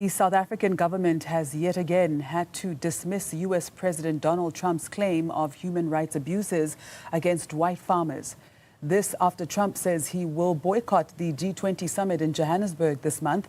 The South African government has yet again had to dismiss U.S. President Donald Trump's claim of human rights abuses against white farmers. This after Trump says he will boycott the G20 summit in Johannesburg this month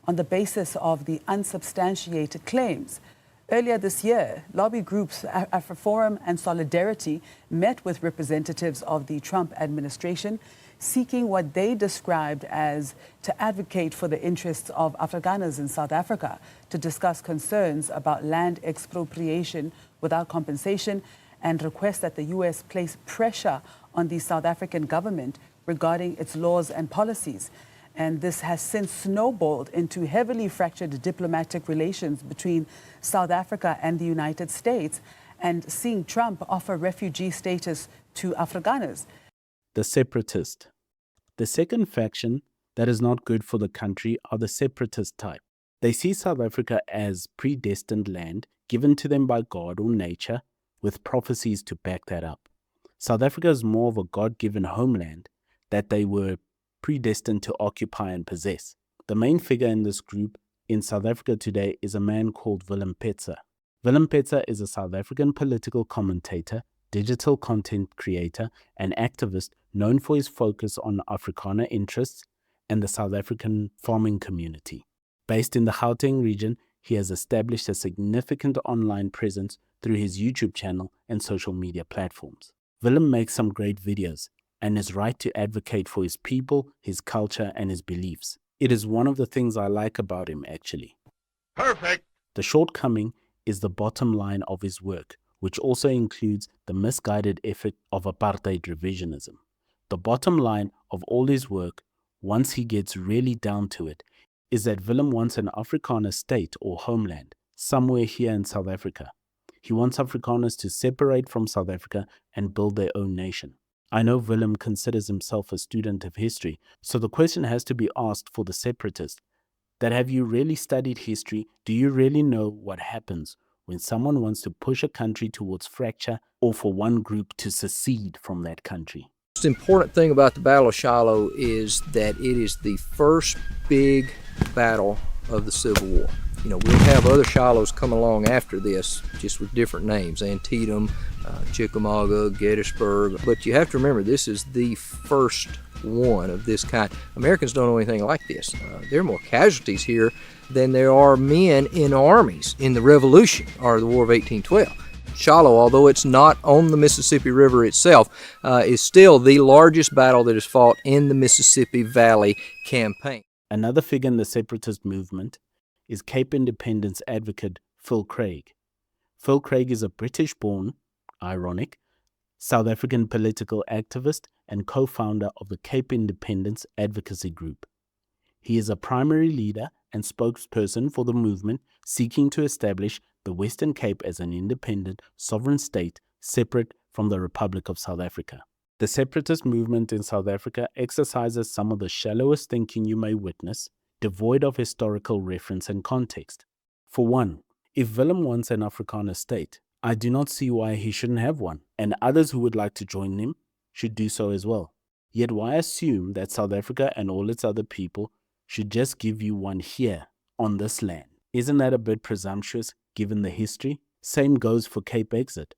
on the basis of the unsubstantiated claims. Earlier this year, lobby groups AfriForum and Solidarity met with representatives of the Trump administration, seeking what they described as to advocate for the interests of Afrikaners in South Africa, to discuss concerns about land expropriation without compensation, and request that the U.S. place pressure on the South African government regarding its laws and policies. And this has since snowballed into heavily fractured diplomatic relations between South Africa and the United States, and seeing Trump offer refugee status to Afrikaners. The Separatist. The second faction that is not good for the country are the Separatist type. They see South Africa as predestined land given to them by God or nature, with prophecies to back that up. South Africa is more of a God-given homeland that they were predestined to occupy and possess. The main figure in this group in South Africa today is a man called Willem Petzer. Willem Petzer is a South African political commentator, digital content creator, and activist known for his focus on Afrikaner interests and the South African farming community. Based in the Gauteng region, he has established a significant online presence through his YouTube channel and social media platforms. Willem makes some great videos and is right to advocate for his people, his culture, and his beliefs. It is one of the things I like about him, actually. Perfect! The shortcoming is the bottom line of his work, which also includes the misguided effort of apartheid revisionism. The bottom line of all his work, once he gets really down to it, is that Willem wants an Afrikaner state or homeland, somewhere here in South Africa. He wants Afrikaners to separate from South Africa and build their own nation. I know Willem considers himself a student of history, so the question has to be asked for the separatist, that have you really studied history? Do you really know what happens when someone wants to push a country towards fracture or for one group to secede from that country? The most important thing about the Battle of Shiloh is that it is the first big battle of the Civil War. You know, we'll have other Shilohs come along after this, just with different names, Antietam, Chickamauga, Gettysburg. But you have to remember, this is the first one of this kind. Americans don't know anything like this. There are more casualties here than there are men in armies in the Revolution or the War of 1812. Shiloh, although it's not on the Mississippi River itself, is still the largest battle that is fought in the Mississippi Valley campaign. Another figure in the separatist movement is Cape Independence advocate Phil Craig. Phil Craig is a British-born, ironic, South African political activist and co-founder of the Cape Independence Advocacy Group. He is a primary leader and spokesperson for the movement seeking to establish the Western Cape as an independent, sovereign state separate from the Republic of South Africa. The separatist movement in South Africa exercises some of the shallowest thinking you may witness, devoid of historical reference and context. For one, if Willem wants an Afrikaner state, I do not see why he shouldn't have one, and others who would like to join him should do so as well. Yet why assume that South Africa and all its other people should just give you one here, on this land? Isn't that a bit presumptuous, given the history? Same goes for Cape Exit.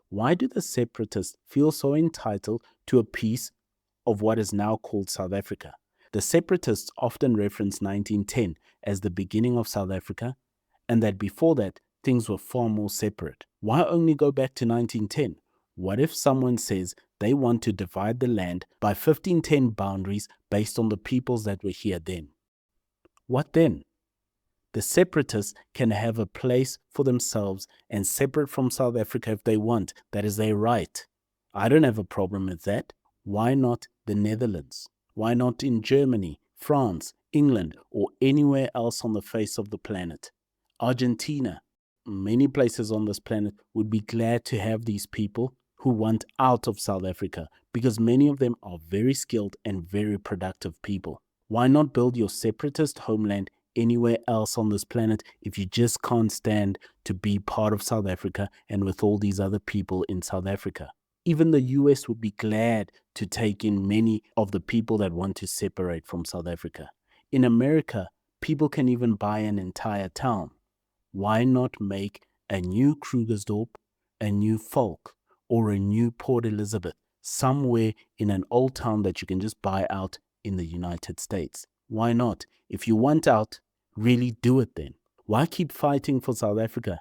Why do the separatists feel so entitled to a piece of what is now called South Africa? The separatists often reference 1910 as the beginning of South Africa, and that before that, things were far more separate. Why only go back to 1910? What if someone says they want to divide the land by 1510 boundaries based on the peoples that were here then? What then? The separatists can have a place for themselves and separate from South Africa if they want. That is their right. I don't have a problem with that. Why not the Netherlands? Why not in Germany, France, England, or anywhere else on the face of the planet? Argentina, many places on this planet would be glad to have these people who want out of South Africa, because many of them are very skilled and very productive people. Why not build your separatist homeland anywhere else on this planet if you just can't stand to be part of South Africa and with all these other people in South Africa? Even the US would be glad to take in many of the people that want to separate from South Africa. In America, People can even buy an entire town. Why not make a new Krugersdorp, a new Falk, or a new Port Elizabeth, somewhere in an old town that you can just buy out in the United States? Why not? If you want out, really do it then. Why keep fighting for South Africa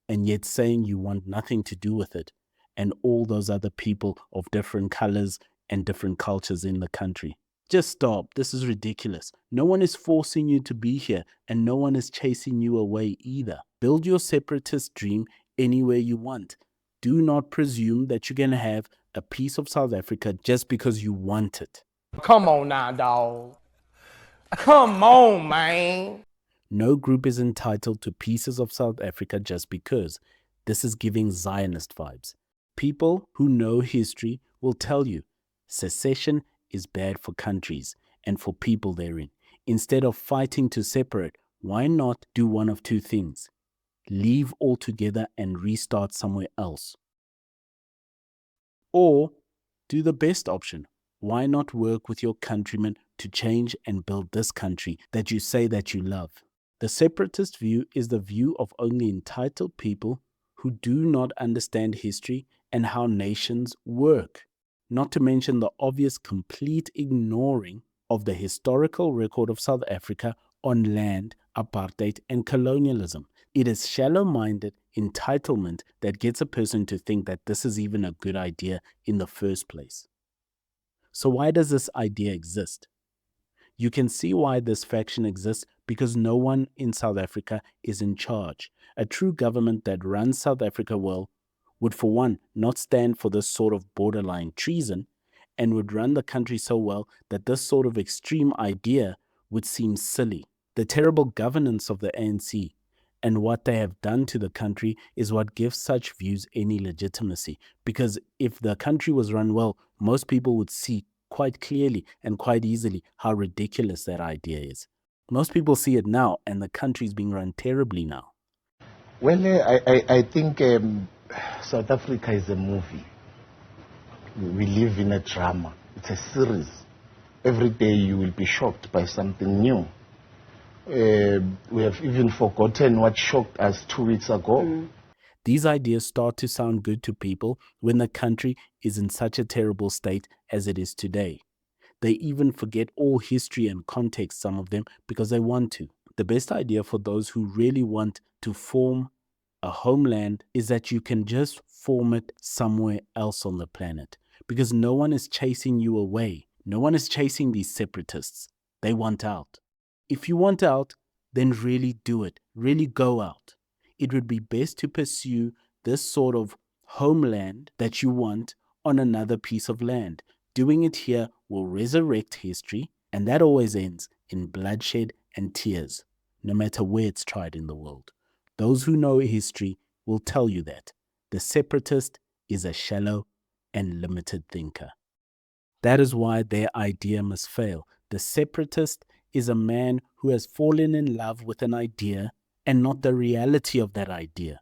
and yet saying you want nothing to do with it and all those other people of different colors and different cultures in the country? Just stop. This is ridiculous. No one is forcing you to be here, and no one is chasing you away either. Build your separatist dream anywhere you want. Do not presume that you're going to have a piece of South Africa just because you want it. Come on now, dog. Come on, man. No group is entitled to pieces of South Africa just because. This is giving Zionist vibes. People who know history will tell you secession is bad for countries and for people therein. Instead of fighting to separate, why not do one of two things? Leave altogether and restart somewhere else. Or do the best option. Why not work with your countrymen to change and build this country that you say that you love? The separatist view is the view of only entitled people who do not understand history and how nations work. Not to mention the obvious complete ignoring of the historical record of South Africa on land, apartheid, and colonialism. It is shallow-minded entitlement that gets a person to think that this is even a good idea in the first place. So why does this idea exist? You can see why this faction exists because no one in South Africa is in charge. A true government that runs South Africa well would, for one, not stand for this sort of borderline treason and would run the country so well that this sort of extreme idea would seem silly. The terrible governance of the ANC and what they have done to the country is what gives such views any legitimacy. Because if the country was run well, most people would see quite clearly and quite easily how ridiculous that idea is. Most people see it now, and the country is being run terribly now. Well, I think South Africa is a movie. We live in a drama. It's a series. Every day you will be shocked by something new. We have even forgotten what shocked us 2 weeks ago. These ideas start to sound good to people when the country is in such a terrible state as it is today. They even forget all history and context, some of them, because they want to. The best idea for those who really want to form a homeland is that you can just form it somewhere else on the planet, because no one is chasing you away. No one is chasing these separatists. They want out. If you want out, then really do it. Really go out. It would be best to pursue this sort of homeland that you want on another piece of land. Doing it here will resurrect history, and that always ends in bloodshed and tears, no matter where it's tried in the world. Those who know history will tell you that the separatist is a shallow and limited thinker. That is why their idea must fail. The separatist is a man who has fallen in love with an idea and not the reality of that idea.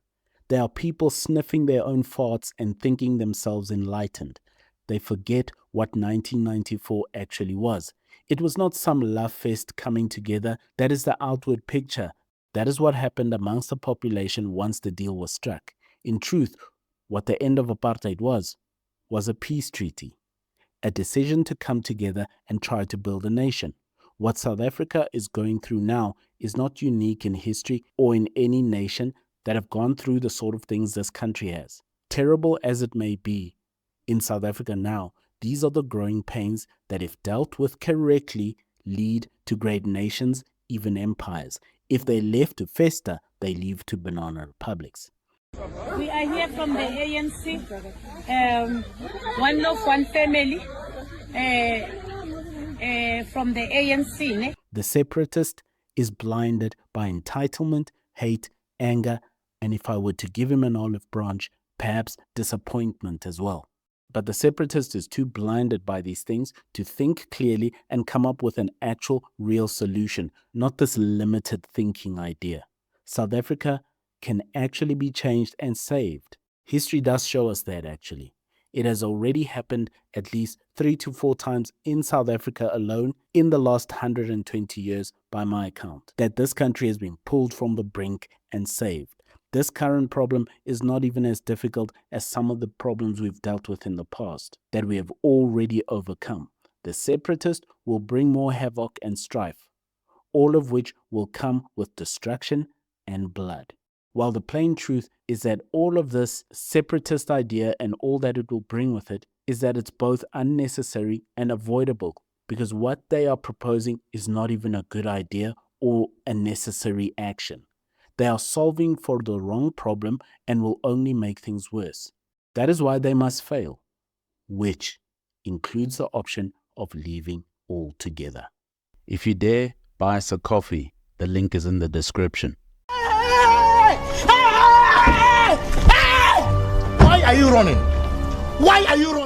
They are people sniffing their own farts and thinking themselves enlightened. They forget what 1994 actually was. It was not some love fest coming together. That is the outward picture. That is what happened amongst the population once the deal was struck. In truth, what the end of apartheid was a peace treaty, a decision to come together and try to build a nation. What South Africa is going through now is not unique in history or in any nation that have gone through the sort of things this country has. Terrible as it may be in South Africa now, these are the growing pains that, if dealt with correctly, lead to great nations, even empires. If they left to fester, they lead to banana republics. We are here from the ANC, one love, one family, from the ANC. Ne? The separatist is blinded by entitlement, hate, anger, and if I were to give him an olive branch, perhaps disappointment as well. But the separatist is too blinded by these things to think clearly and come up with an actual, real solution, not this limited thinking idea. South Africa can actually be changed and saved. History does show us that, actually. It has already happened at least 3 to 4 times in South Africa alone in the last 120 years by my account, that this country has been pulled from the brink and saved. This current problem is not even as difficult as some of the problems we've dealt with in the past, that we have already overcome. The separatist will bring more havoc and strife, all of which will come with destruction and blood. While the plain truth is that all of this separatist idea and all that it will bring with it is that it's both unnecessary and avoidable, because what they are proposing is not even a good idea or a necessary action. They are solving for the wrong problem and will only make things worse. That is why they must fail, which includes the option of leaving altogether. If you dare, buy us a coffee. The link is in the description. Why are you running? Why are you running?